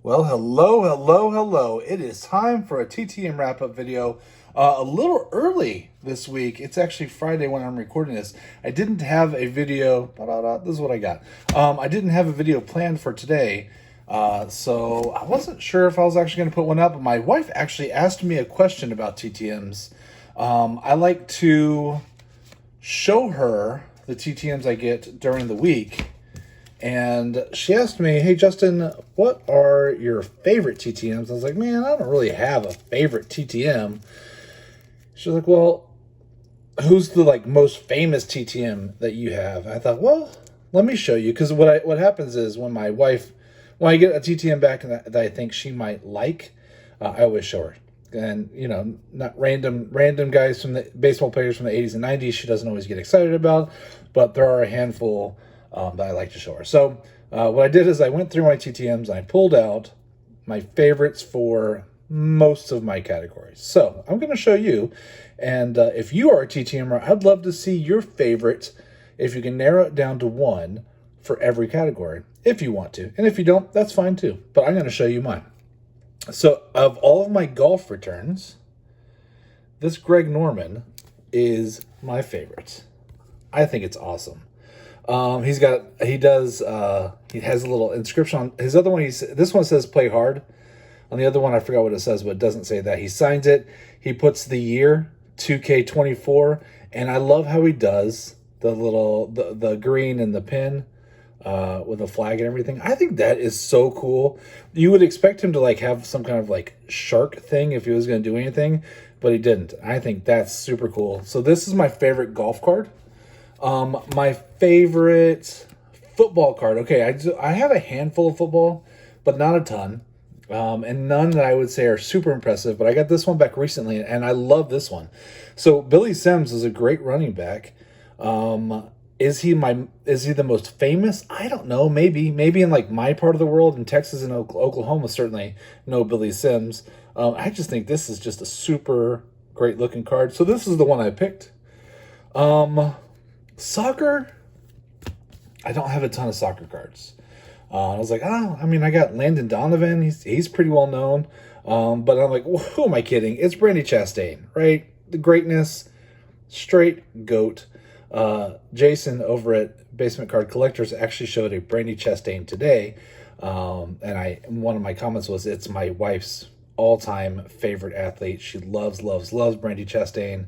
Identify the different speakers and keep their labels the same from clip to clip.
Speaker 1: Well, hello, hello, hello. It is time for a TTM wrap-up video. A little early this week. It's actually Friday when I'm recording this. I didn't have a video. This is what I got. I didn't have a video planned for today. So I wasn't sure if I was actually going to put one up. But my wife actually asked me a question about TTMs. I like to show her the TTMs I get during the week. And she asked me, "Hey, Justin, what are your favorite TTMs?" I was like, "Man, I don't really have a favorite TTM." She's like, "Well, who's the most famous TTM that you have?" I thought, "Well, let me show you." Because what happens is when I get a TTM back that I think she might like, I always show her. And not random guys from the baseball players from the 80s and 90s. She doesn't always get excited about, but there are a handful that I like to show her. So what I did is I went through my TTMs and I pulled out my favorites for most of my categories. So I'm going to show you, and if you are a TTMer, I'd love to see your favorite, if you can narrow it down to one for every category, if you want to. And if you don't, that's fine too. But I'm going to show you mine. So of all of my golf returns, this Greg Norman is my favorite. I think it's awesome. He has a little inscription on his other one. This one says play hard. On the other one, I forgot what it says, but it doesn't say that. He signs it. He puts the year 2K24, and I love how he does the green and the pin with the flag and everything. I think that is so cool. You would expect him to have some kind of shark thing if he was going to do anything, but he didn't. I think that's super cool. So this is my favorite golf card. My favorite football card. Okay, I have a handful of football, but not a ton. And none that I would say are super impressive, but I got this one back recently, and I love this one. So Billy Sims is a great running back. Is he the most famous? I don't know. Maybe in my part of the world, in Texas and Oklahoma, certainly know Billy Sims. I just think this is just a super great looking card. So this is the one I picked. Soccer, I don't have a ton of soccer cards. I was like, I got Landon Donovan. He's pretty well known. But I'm like, who am I kidding? It's Brandy Chastain, right? The greatness, straight GOAT. Jason over at Basement Card Collectors actually showed a Brandy Chastain today. And one of my comments was, it's my wife's all-time favorite athlete. She loves Brandy Chastain.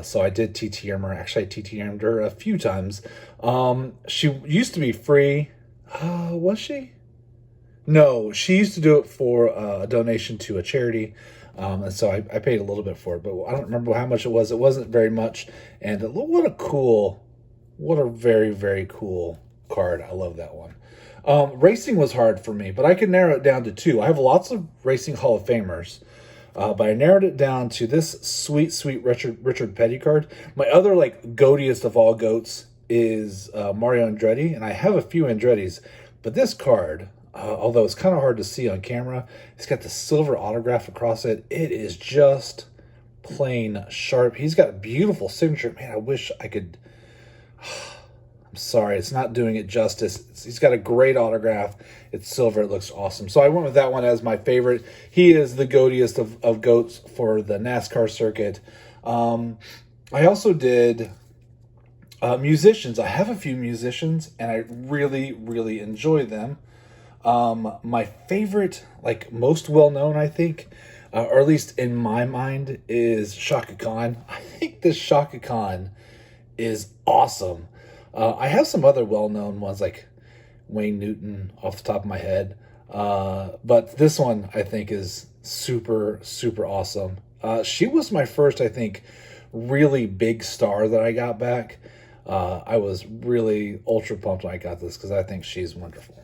Speaker 1: So I did TTM her. Actually, I TTM'd her a few times. She used to be free. Was she? No, she used to do it for a donation to a charity. And so I paid a little bit for it, but I don't remember how much it was. It wasn't very much. And what a very, very cool card. I love that one. Racing was hard for me, but I could narrow it down to two. I have lots of Racing Hall of Famers. But I narrowed it down to this sweet Richard Petty card. My other goatiest of all goats is Mario Andretti, and I have a few Andrettis. But this card, although it's kind of hard to see on camera, it's got the silver autograph across it. It is just plain sharp. He's got a beautiful signature. Man, I wish I could. I'm sorry, it's not doing it justice. He's got a great autograph. It's silver. It looks awesome. So I went with that one as my favorite. He is the goatiest of goats for the NASCAR circuit. I also did musicians. I have a few musicians, and I really, really enjoy them. My favorite, most well-known, I think, or at least in my mind, is Shaka Khan. I think this Shaka Khan is awesome. I have some other well-known ones like Wayne Newton off the top of my head. But this one I think is super, super awesome. She was my first, I think, really big star that I got back. I was really ultra pumped when I got this because I think she's wonderful.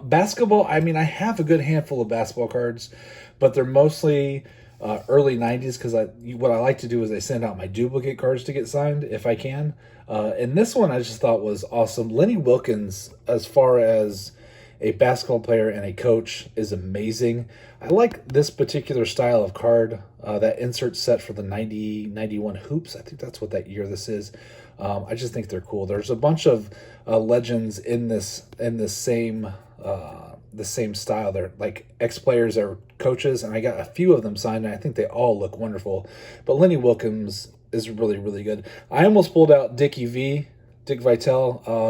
Speaker 1: Basketball, I have a good handful of basketball cards, but they're mostly early 90s because what I like to do is I send out my duplicate cards to get signed if I can. And this one I just thought was awesome. Lenny Wilkens, as far as a basketball player and a coach, is amazing. I like this particular style of card, that insert set for the 90-91 hoops. I think that's what that year this is. I just think they're cool. There's a bunch of legends in this same the same style. They're like ex-players or coaches, and I got a few of them signed, and I think they all look wonderful. But Lenny Wilkens is really, really good. I almost pulled out Dick Vitale,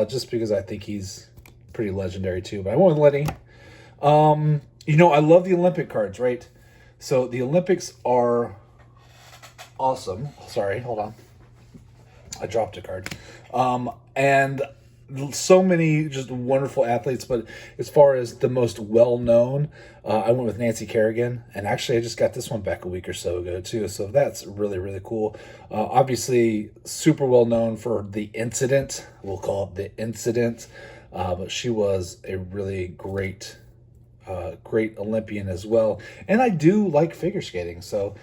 Speaker 1: just because I think he's pretty legendary too. But I went with Lenny. I love the Olympic cards, right? So the Olympics are awesome. Sorry, hold on. I dropped a card. And so many just wonderful athletes, but as far as the most well-known, I went with Nancy Kerrigan, and actually I just got this one back a week or so ago too, so that's really, really cool. Obviously super well-known for the incident, we'll call it the incident, but she was a really great Olympian as well, and I do like figure skating, so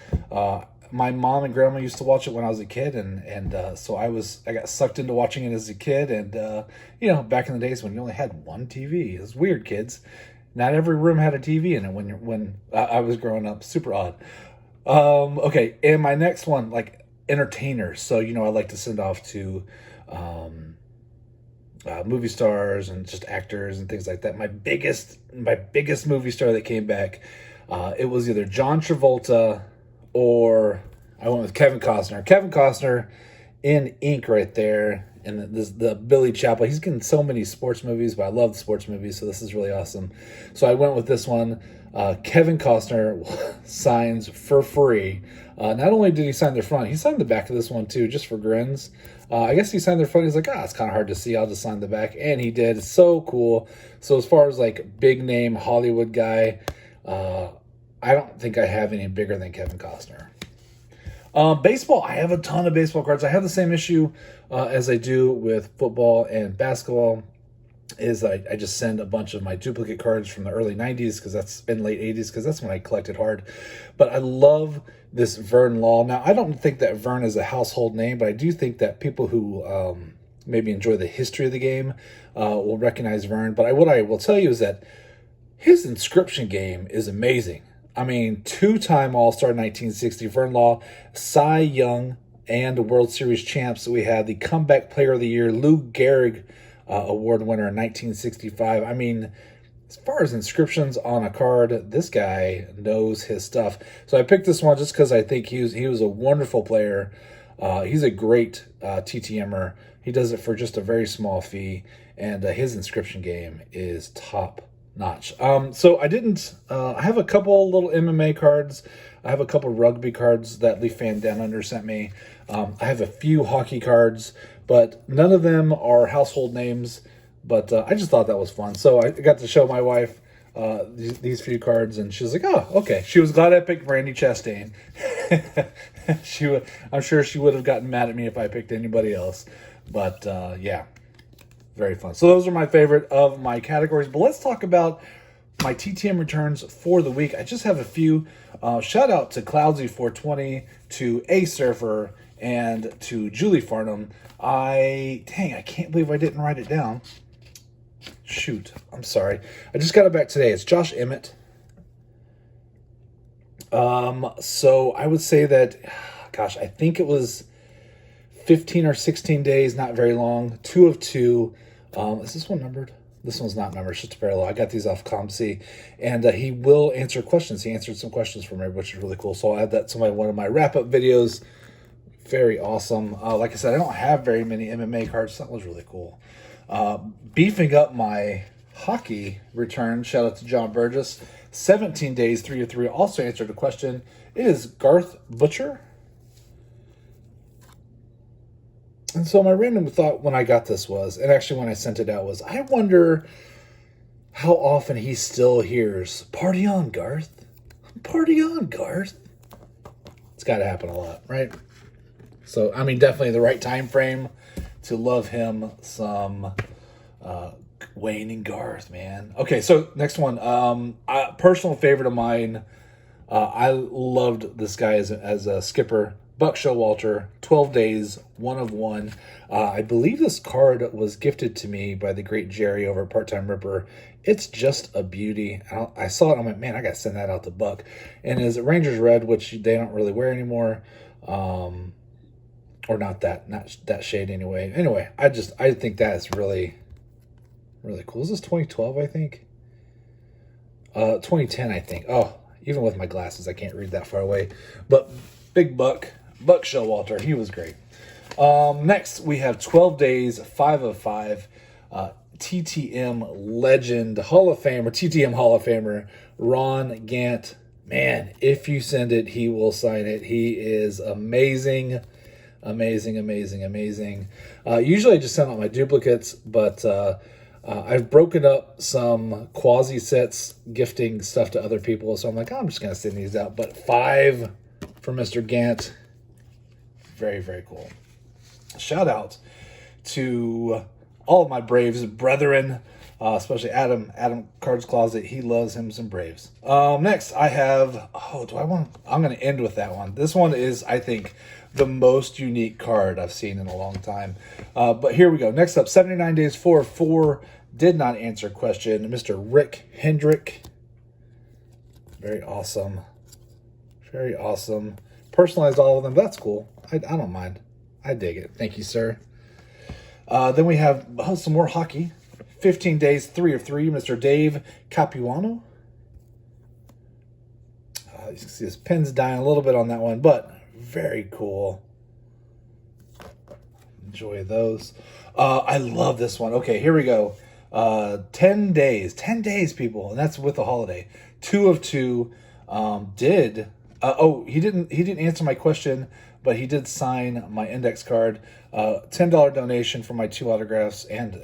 Speaker 1: my mom and grandma used to watch it when I was a kid, and so I got sucked into watching it as a kid, and back in the days when you only had one TV, it was weird, kids. Not every room had a TV in it when I was growing up. Super odd. Okay, and my next one, like entertainers. So I like to send off to movie stars and just actors and things like that. My biggest movie star that came back, it was either John Travolta or I went with Kevin Costner. Kevin Costner in ink right there. And the Billy Chapel. He's getting so many sports movies, but I love the sports movies, so this is really awesome. So I went with this one. Kevin Costner signs for free. Not only did he sign the front, he signed the back of this one too, just for grins. I guess he signed the front. He's like, it's kind of hard to see. I'll just sign the back. And he did. So cool. So as far as like big name Hollywood guy, I don't think I have any bigger than Kevin Costner. Baseball, I have a ton of baseball cards. I have the same issue as I do with football and basketball, is I just send a bunch of my duplicate cards from the early 90s and late 80s, because that's when I collected hard. But I love this Vern Law. Now, I don't think that Vern is a household name, but I do think that people who maybe enjoy the history of the game will recognize Vern. But what I will tell you is that his inscription game is amazing. I mean, two-time All-Star 1960, Vern Law, Cy Young, and World Series champs. We had the Comeback Player of the Year, Lou Gehrig Award winner in 1965. I mean, as far as inscriptions on a card, this guy knows his stuff. So I picked this one just because I think he was a wonderful player. He's a great TTMer. He does it for just a very small fee, and his inscription game is top notch. So I have a couple little MMA cards. I have a couple rugby cards that Leaf Fan Down Under sent me. I have a few hockey cards, but none of them are household names. But I just thought that was fun. So I got to show my wife these few cards, and she was like, oh, okay. She was glad I picked Brandy Chastain. I'm sure she would have gotten mad at me if I picked anybody else. But yeah. Very fun. So those are my favorite of my categories. But let's talk about my TTM returns for the week. I just have a few. Shout out to Cloudsy420, to A Surfer, and to Julie Farnham. I can't believe I didn't write it down. Shoot. I'm sorry. I just got it back today. It's Josh Emmitt. So I would say that, I think it was 15 or 16 days, not very long. 2 of 2. Is this one numbered? This one's not numbered. It's just a parallel. I got these off ComC, and he will answer questions. He answered some questions for me, which is really cool. So I'll add that to one of my wrap-up videos. Very awesome. Like I said, I don't have very many MMA cards. So that was really cool. Beefing up my hockey return. Shout out to John Burgess. 17 days, 3 of 3. Also answered a question. It is Garth Butcher. And so my random thought when I got this was, and actually when I sent it out was, I wonder how often he still hears, "Party on, Garth. Party on, Garth." It's got to happen a lot, right? So, I mean, definitely the right time frame to love him some Wayne and Garth, man. Okay, so next one. Personal favorite of mine. I loved this guy as a skipper. Buck Showalter, 12 days, 1 of 1. I believe this card was gifted to me by the great Jerry over at Part-Time Ripper. It's just a beauty. I saw it and I went, man, I got to send that out to Buck. And is it Rangers Red, which they don't really wear anymore. Or not that shade anyway. Anyway, I think that is really, really cool. Is this 2012, I think? 2010, I think. Oh, even with my glasses, I can't read that far away. But Big Buck Showalter, he was great. Next, we have 12 Days, 5 of 5. TTM legend, Hall of Famer, TTM Hall of Famer, Ron Gant. Man, if you send it, he will sign it. He is amazing. Amazing. Usually I just send out my duplicates, but I've broken up some quasi sets, gifting stuff to other people. So I'm like, I'm just going to send these out. But 5 for Mr. Gant. Very, very cool. Shout out to all of my Braves brethren, especially Adam Cards Closet. He loves him some Braves. Next, I have, I'm going to end with that one. This one is, I think, the most unique card I've seen in a long time. But here we go. Next up, 79 Days, 4 of 4. Did not answer question. Mr. Rick Hendrick. Very awesome. Very awesome. Personalized all of them. That's cool. I don't mind. I dig it. Thank you, sir. Then we have some more hockey. 15 Days, 3 of 3. Mr. Dave Capuano. You can see his pen's dying a little bit on that one, but very cool. Enjoy those. I love this one. Okay, here we go. 10 days. 10 days, people. And that's with the holiday. 2 of 2. He didn't answer my question, but he did sign my index card. $10 donation for my 2 autographs, and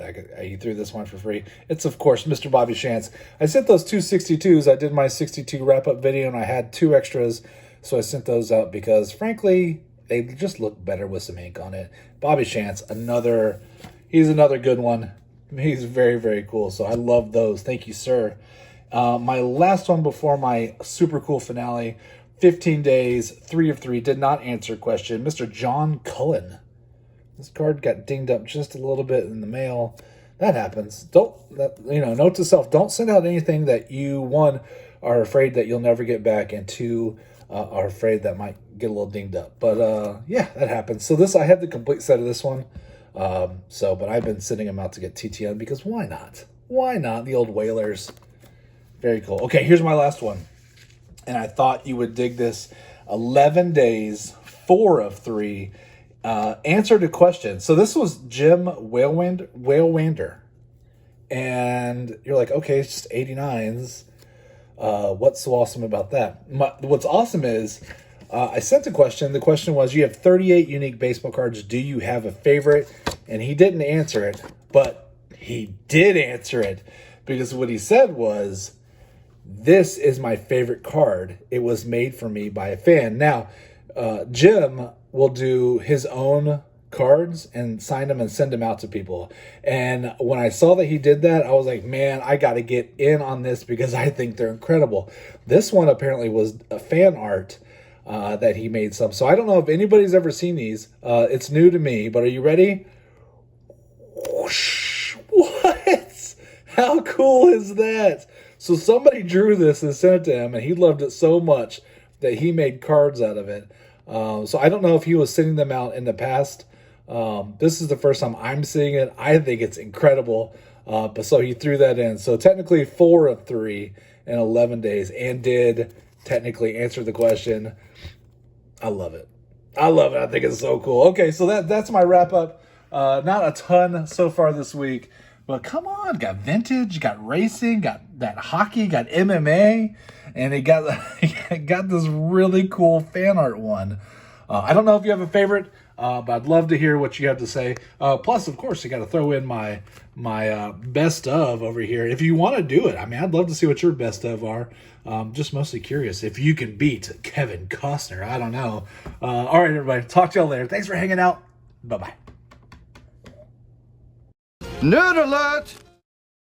Speaker 1: he threw this one for free. It's, of course, Mr. Bobby Shantz. I sent those 2 62s. I did my 62 wrap-up video, and I had 2 extras, so I sent those out because, frankly, they just look better with some ink on it. Bobby Shantz, he's another good one. He's very, very cool, so I love those. Thank you, sir. My last one before my super cool finale, 15 Days, 3 of 3, did not answer question. Mr. John Cullen. This card got dinged up just a little bit in the mail. That happens. Note to self, don't send out anything that you, 1, are afraid that you'll never get back, and 2, are afraid that might get a little dinged up. But, yeah, that happens. So I had the complete set of this one. But I've been sending them out to get TTM because why not? Why not? The old Whalers. Very cool. Okay, here's my last one. And I thought you would dig this. 11 Days, 4 of 3. Answered a question. So this was Jim Whalewander. And you're like, okay, it's just 89s. What's so awesome about that? What's awesome is I sent a question. The question was, you have 38 unique baseball cards. Do you have a favorite? And he didn't answer it, but he did answer it. Because what he said was, this is my favorite card. It was made for me by a fan. Now, Jim will do his own cards and sign them and send them out to people. And when I saw that he did that, I was like, man, I got to get in on this because I think they're incredible. This one apparently was a fan art that he made some. So I don't know if anybody's ever seen these. It's new to me, but are you ready? Whoosh. What? How cool is that? So somebody drew this and sent it to him, and he loved it so much that he made cards out of it. So I don't know if he was sending them out in the past. This is the first time I'm seeing it. I think it's incredible. But so he threw that in. So technically 4 of 3 in 11 days and did technically answer the question. I love it. I love it. I think it's so cool. Okay, so that's my wrap up. Not a ton so far this week. But come on, got vintage, got racing, got that hockey, got MMA, and it got this really cool fan art one. I don't know if you have a favorite, but I'd love to hear what you have to say. Plus, of course, you got to throw in my best of over here. If you want to do it, I mean, I'd love to see what your best of are. Just mostly curious if you can beat Kevin Costner. I don't know. All right, everybody. Talk to y'all later. Thanks for hanging out. Bye-bye.
Speaker 2: Nerd alert!